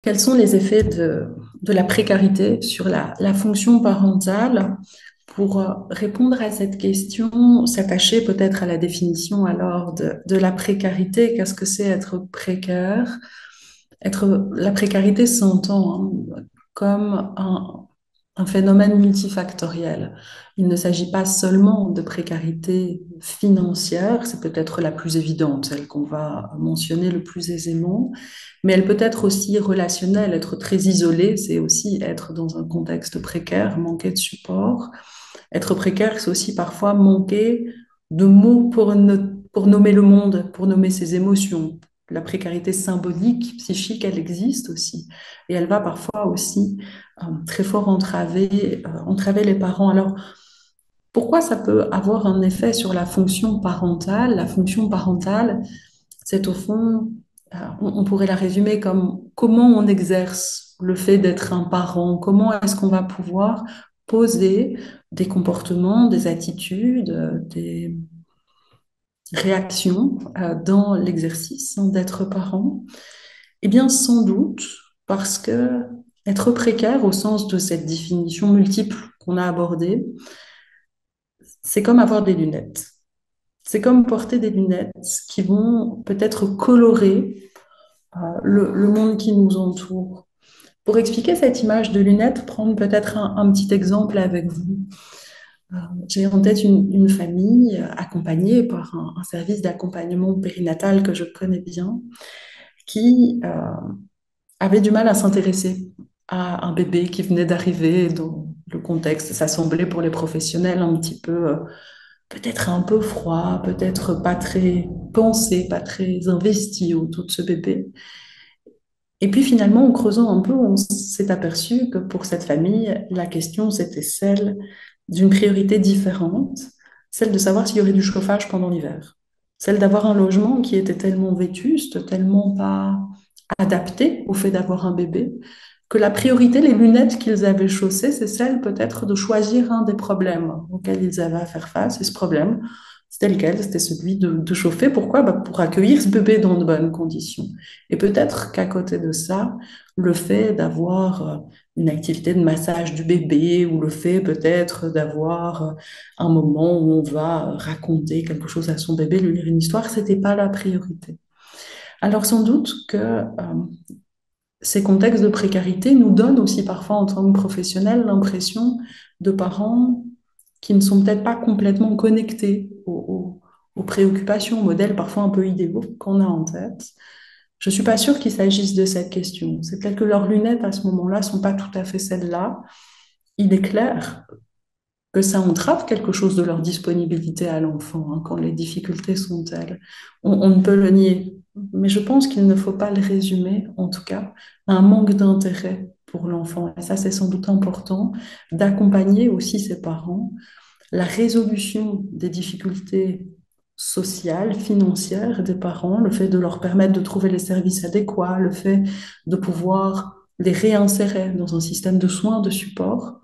Quels sont les effets de la précarité sur la fonction parentale? Pour répondre à cette question, s'attacher peut-être à la définition alors de la précarité. Qu'est-ce que c'est être précaire? La précarité s'entend comme un phénomène multifactoriel. Il ne s'agit pas seulement de précarité financière, c'est peut-être la plus évidente, celle qu'on va mentionner le plus aisément, mais elle peut être aussi relationnelle. Être très isolé, c'est aussi être dans un contexte précaire, manquer de support. Être précaire, c'est aussi parfois manquer de mots pour nommer le monde, pour nommer ses émotions. La précarité symbolique, psychique, elle existe aussi. Et elle va parfois aussi très fort entraver les parents. Alors, pourquoi ça peut avoir un effet sur la fonction parentale? La fonction parentale, c'est au fond, on pourrait la résumer comme comment on exerce le fait d'être un parent, comment est-ce qu'on va pouvoir poser des comportements, des attitudes, des réactions dans l'exercice d'être parent. Eh bien, sans doute parce que être précaire au sens de cette définition multiple qu'on a abordée, c'est comme avoir des lunettes. C'est comme porter des lunettes qui vont peut-être colorer le monde qui nous entoure. Pour expliquer cette image de lunettes, prendre peut-être un petit exemple avec vous. J'ai en tête une famille accompagnée par un service d'accompagnement périnatal que je connais bien, qui avait du mal à s'intéresser à un bébé qui venait d'arriver dans le contexte. Ça semblait pour les professionnels un petit peu, peut-être un peu froid, peut-être pas très pensé, pas très investi autour de ce bébé. Et puis finalement, en creusant un peu, on s'est aperçu que pour cette famille, la question, c'était celle d'une priorité différente, celle de savoir s'il y aurait du chauffage pendant l'hiver, celle d'avoir un logement qui était tellement vétuste, tellement pas adapté au fait d'avoir un bébé, que la priorité, les lunettes qu'ils avaient chaussées, c'est celle peut-être de choisir un des problèmes auxquels ils avaient à faire face. Et ce problème, c'était lequel? C'était celui de chauffer. Pourquoi? Pour accueillir ce bébé dans de bonnes conditions. Et peut-être qu'à côté de ça, le fait d'avoir une activité de massage du bébé ou le fait peut-être d'avoir un moment où on va raconter quelque chose à son bébé, lui lire une histoire, c'était pas la priorité. Alors sans doute que ces contextes de précarité nous donnent aussi parfois en tant que professionnels l'impression de parents qui ne sont peut-être pas complètement connectés aux préoccupations, aux modèles parfois un peu idéaux qu'on a en tête. Je ne suis pas sûre qu'il s'agisse de cette question. C'est peut-être que leurs lunettes à ce moment-là ne sont pas tout à fait celles-là. Il est clair que ça entrave quelque chose de leur disponibilité à l'enfant quand les difficultés sont telles. On ne peut le nier, mais je pense qu'il ne faut pas le résumer, en tout cas, à un manque d'intérêt pour l'enfant. Et ça, c'est sans doute important d'accompagner aussi ses parents. La résolution des difficultés sociales, financières des parents, le fait de leur permettre de trouver les services adéquats, le fait de pouvoir les réinsérer dans un système de soins, de support,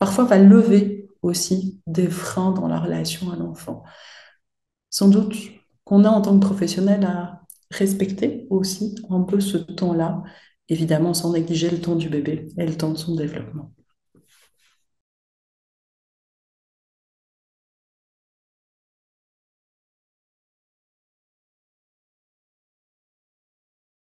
parfois va lever aussi des freins dans la relation à l'enfant. Sans doute qu'on a en tant que professionnel à respecter aussi un peu ce temps-là, évidemment sans négliger le temps du bébé et le temps de son développement.